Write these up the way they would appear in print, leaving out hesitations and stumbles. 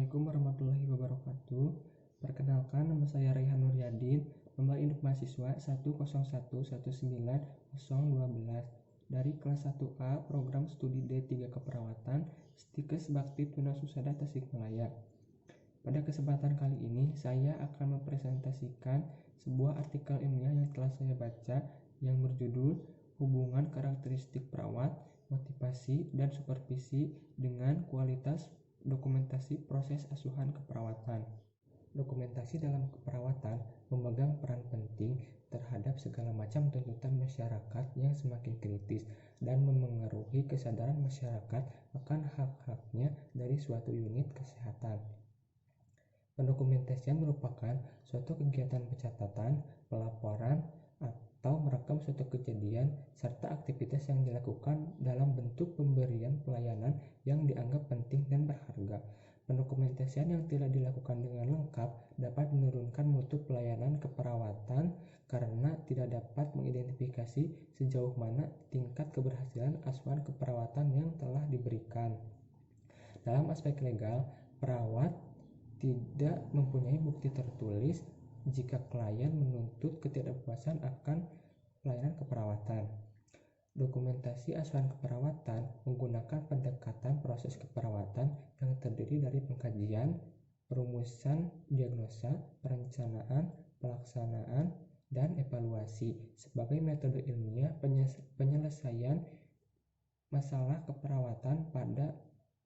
Assalamualaikum warahmatullahi wabarakatuh. Perkenalkan, nama saya Raihan Nuryadin, nomor induk mahasiswa 101190012 dari kelas 1A program studi D3 Keperawatan Stikes Bakti Tuna Susada Tasikmalaya. Pada kesempatan kali ini saya akan mempresentasikan sebuah artikel ilmiah yang telah saya baca yang berjudul Hubungan Karakteristik Perawat, Motivasi, dan Supervisi dengan Kualitas Dokumentasi Proses Asuhan Keperawatan. Dokumentasi dalam keperawatan memegang peran penting terhadap segala macam tuntutan masyarakat yang semakin kritis dan memengaruhi kesadaran masyarakat akan hak-haknya dari suatu unit kesehatan. Pendokumentasian merupakan suatu kegiatan pencatatan, pelaporan, atau merekam suatu kejadian serta aktivitas yang dilakukan dalam bentuk pemberian pelayanan yang dianggap penting dan berharga. Pendokumentasian yang tidak dilakukan dengan lengkap dapat menurunkan mutu pelayanan keperawatan karena tidak dapat mengidentifikasi sejauh mana tingkat keberhasilan asuhan keperawatan yang telah diberikan. Dalam aspek legal, perawat tidak mempunyai bukti tertulis jika klien menuntut ketidakpuasan akan pelayanan keperawatan. Dokumentasi asuhan keperawatan menggunakan pendekatan proses keperawatan yang terdiri dari pengkajian, perumusan diagnosa, perencanaan, pelaksanaan, dan evaluasi sebagai metode ilmiah penyelesaian masalah keperawatan pada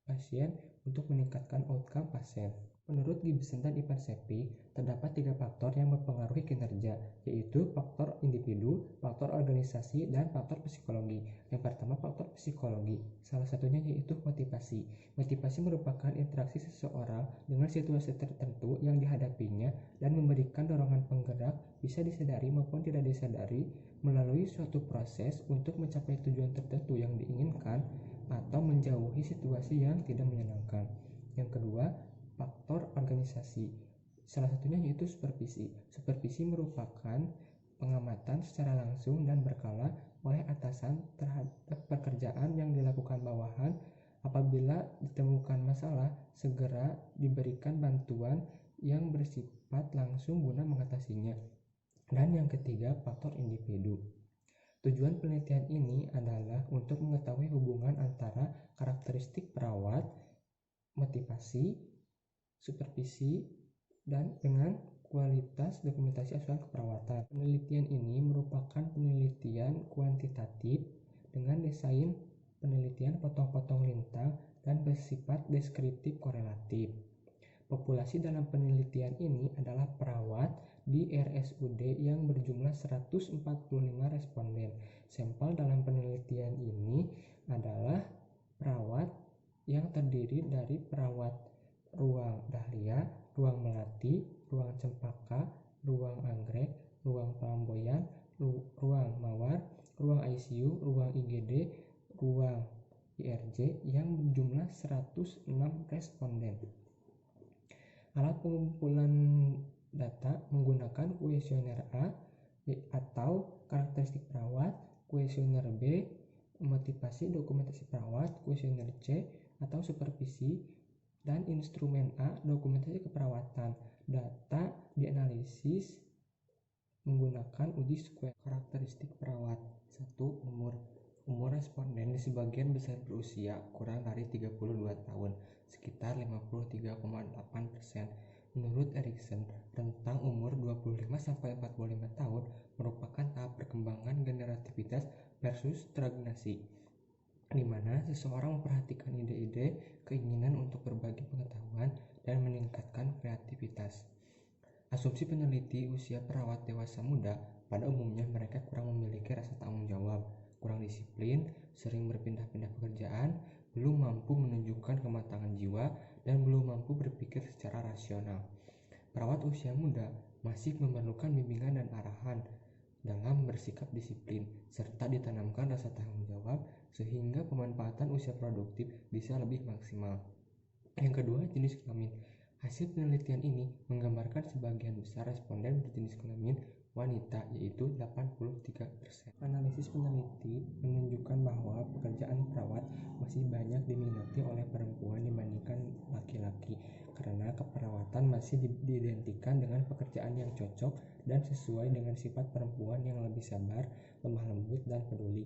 pasien untuk meningkatkan outcome pasien. Menurut Gibson dan Ivan Seppi, terdapat 3 faktor yang mempengaruhi kinerja, yaitu faktor individu, faktor organisasi, dan faktor psikologi. Yang pertama, faktor psikologi. Salah satunya yaitu motivasi. Motivasi merupakan interaksi seseorang dengan situasi tertentu yang dihadapinya dan memberikan dorongan penggerak, bisa disadari maupun tidak disadari, melalui suatu proses untuk mencapai tujuan tertentu yang diinginkan atau menjauhi situasi yang tidak menyenangkan. Yang kedua, faktor organisasi. Salah satunya yaitu supervisi. Supervisi merupakan pengamatan secara langsung dan berkala oleh atasan terhadap pekerjaan yang dilakukan bawahan. Apabila ditemukan masalah, segera diberikan bantuan yang bersifat langsung guna mengatasinya. Dan yang ketiga, faktor individu. Tujuan penelitian ini adalah untuk mengetahui hubungan antara karakteristik perawat, motivasi, supervisi, dan dengan kualitas dokumentasi asuhan keperawatan. Penelitian ini merupakan penelitian kuantitatif dengan desain penelitian potong-potong lintang dan bersifat deskriptif korelatif. Populasi dalam penelitian ini adalah perawat di RSUD yang berjumlah 145 responden. Sampel dalam penelitian ini adalah perawat yang terdiri dari perawat ruang Dahlia, ruang Melati, ruang Cempaka, ruang Anggrek, ruang Pelamboyan, ruang Mawar, ruang ICU, ruang IGD, ruang IRJ yang berjumlah 106 responden. Alat pengumpulan data menggunakan kuesioner A atau karakteristik perawat, kuesioner B motivasi dokumentasi perawat, kuesioner C atau supervisi, dan instrumen A dokumentasi keperawatan. Data dianalisis menggunakan uji square. Karakteristik perawat. 1. Umur responden di sebagian besar berusia kurang dari 32 tahun, sekitar 53,8%. Menurut Erikson, rentang umur 25-45 tahun merupakan tahap perkembangan generativitas versus stagnasi, di mana seseorang memperhatikan ide-ide, keinginan untuk berbagi pengetahuan, dan meningkatkan kreativitas. Asumsi peneliti usia perawat dewasa muda, pada umumnya mereka kurang memiliki rasa tanggung jawab, kurang disiplin, sering berpindah-pindah pekerjaan, belum mampu menunjukkan kematangan jiwa, dan belum mampu berpikir secara rasional. Perawat usia muda masih memerlukan bimbingan dan arahan dalam bersikap disiplin, serta ditanamkan rasa tanggung jawab sehingga pemanfaatan usia produktif bisa lebih maksimal. Yang kedua, jenis kelamin. Hasil penelitian ini menggambarkan sebagian besar responden berjenis kelamin wanita, yaitu 83%. Analisis peneliti menunjukkan bahwa pekerjaan perawat masih banyak diminati oleh perempuan dibandingkan laki-laki karena keperawatan masih diidentikan dengan pekerjaan yang cocok dan sesuai dengan sifat perempuan yang lebih sabar, lemah lembut, dan peduli.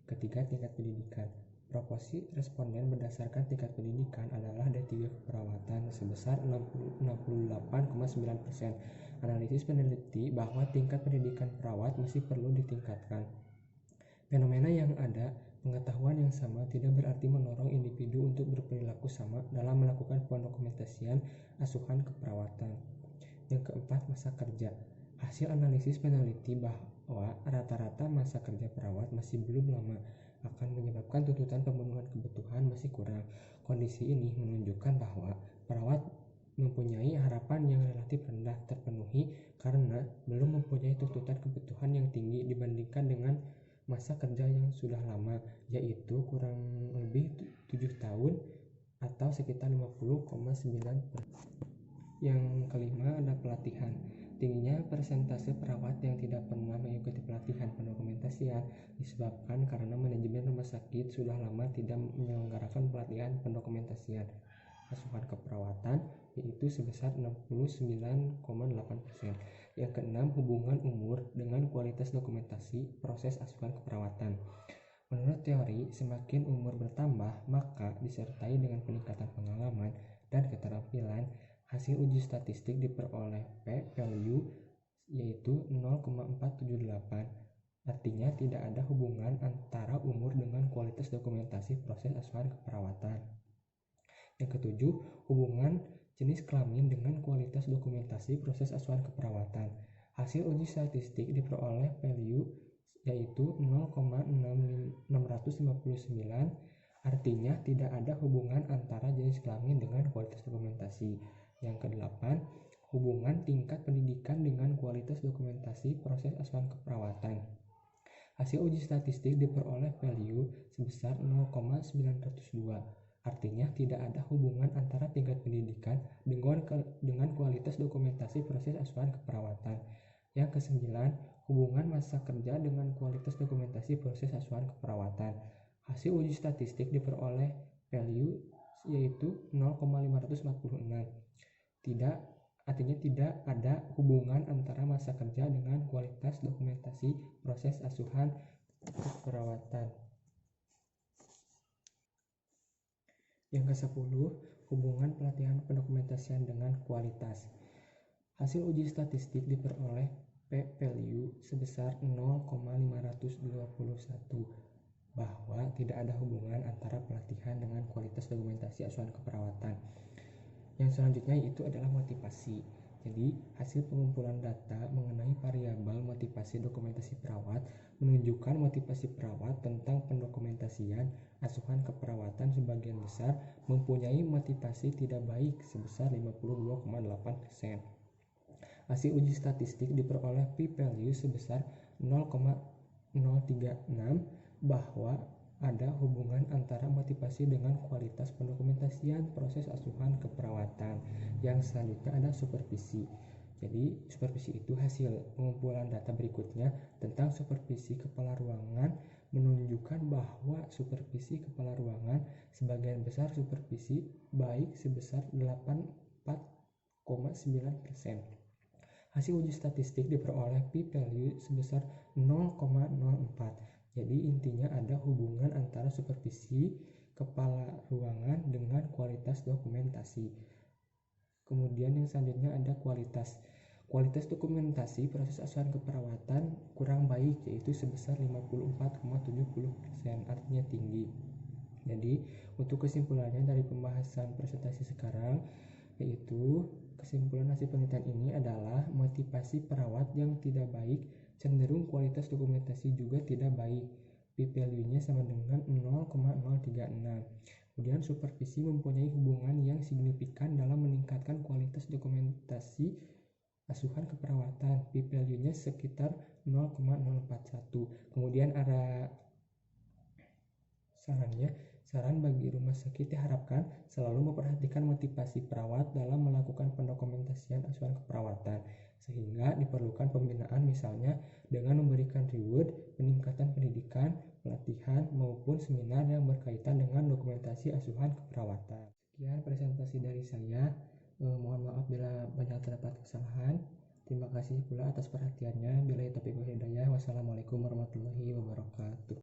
Ketiga, tingkat pendidikan. Proporsi responden berdasarkan tingkat pendidikan adalah D3 keperawatan sebesar 68,9%. Analisis meneliti bahwa tingkat pendidikan perawat masih perlu ditingkatkan. Fenomena yang ada, pengetahuan yang sama tidak berarti mendorong individu untuk berperilaku sama dalam melakukan pendokumentasian asuhan keperawatan. Yang keempat, masa kerja. Hasil analisis meneliti bahwa rata-rata masa kerja perawat masih belum lama, akan menyebabkan tuntutan pemenuhan kebutuhan masih kurang. Kondisi ini menunjukkan bahwa perawat mempunyai harapan yang relatif rendah terpenuhi karena belum mempunyai tuntutan kebutuhan yang tinggi dibandingkan dengan masa kerja yang sudah lama, yaitu kurang lebih 7 tahun atau sekitar 50,9%. Yang kelima ada pelatihan. Tingginya persentase perawat yang tidak pernah mengikuti pelatihan pendokumentasian disebabkan karena manajemen rumah sakit sudah lama tidak menyelenggarakan pelatihan pendokumentasian asuhan keperawatan, yaitu sebesar 69,8%. Yang keenam, hubungan umur dengan kualitas dokumentasi proses asuhan keperawatan. Menurut teori, semakin umur bertambah, maka disertai dengan peningkatan pengalaman dan keterampilan. Hasil uji statistik diperoleh p-value yaitu 0,478. Artinya tidak ada hubungan antara umur dengan kualitas dokumentasi proses asuhan keperawatan. Yang ketujuh, hubungan jenis kelamin dengan kualitas dokumentasi proses asuhan keperawatan. Hasil uji statistik diperoleh value yaitu 0,659, artinya tidak ada hubungan antara jenis kelamin dengan kualitas dokumentasi. Yang kedelapan, hubungan tingkat pendidikan dengan kualitas dokumentasi proses asuhan keperawatan. Hasil uji statistik diperoleh value sebesar 0,902. Artinya tidak ada hubungan antara tingkat pendidikan dengan kualitas dokumentasi proses asuhan keperawatan. Yang kesembilan, hubungan masa kerja dengan kualitas dokumentasi proses asuhan keperawatan. Hasil uji statistik diperoleh value yaitu 0,546. Artinya tidak ada hubungan antara masa kerja dengan kualitas dokumentasi proses asuhan keperawatan. Yang ke-10, hubungan pelatihan pendokumentasian dengan kualitas. Hasil uji statistik diperoleh p-value sebesar 0,521, bahwa tidak ada hubungan antara pelatihan dengan kualitas dokumentasi asuhan keperawatan. Yang selanjutnya itu adalah motivasi. Jadi, hasil pengumpulan data mengenai variabel motivasi dokumentasi perawat menunjukkan motivasi perawat tentang pendokumentasian asuhan keperawatan sebagian besar mempunyai motivasi tidak baik sebesar 52,8%. Hasil uji statistik diperoleh p-value sebesar 0,036, bahwa ada hubungan antara motivasi dengan kualitas pendokumentasian proses asuhan keperawatan. Yang selanjutnya ada supervisi. Jadi supervisi itu hasil pengumpulan data berikutnya tentang supervisi kepala ruangan menunjukkan bahwa supervisi kepala ruangan sebagian besar supervisi baik sebesar 84,9%. Hasil uji statistik diperoleh p-value sebesar 0,04. Jadi intinya ada hubungan antara supervisi kepala ruangan dengan kualitas dokumentasi. Kemudian yang selanjutnya ada kualitas. Kualitas dokumentasi proses asuhan keperawatan kurang baik, yaitu sebesar 54,70%, artinya tinggi. Jadi untuk kesimpulannya dari pembahasan presentasi sekarang, yaitu kesimpulan hasil penelitian ini adalah motivasi perawat yang tidak baik cenderung kualitas dokumentasi juga tidak baik. P-value-nya sama dengan 0,036. Kemudian supervisi mempunyai hubungan yang signifikan dalam meningkatkan kualitas dokumentasi asuhan keperawatan. P-value-nya sekitar 0,041. Kemudian ada saran bagi rumah sakit diharapkan selalu memperhatikan motivasi perawat dalam melakukan pendokumentasian asuhan keperawatan, sehingga diperlukan pembinaan misalnya dengan memberikan reward, peningkatan pendidikan, pelatihan, maupun seminar yang berkaitan dengan dokumentasi asuhan keperawatan. Sekian presentasi dari saya. Mohon maaf bila banyak terdapat kesalahan. Terima kasih pula atas perhatiannya. Billahi taufiq wal hidayah. Wassalamualaikum warahmatullahi wabarakatuh.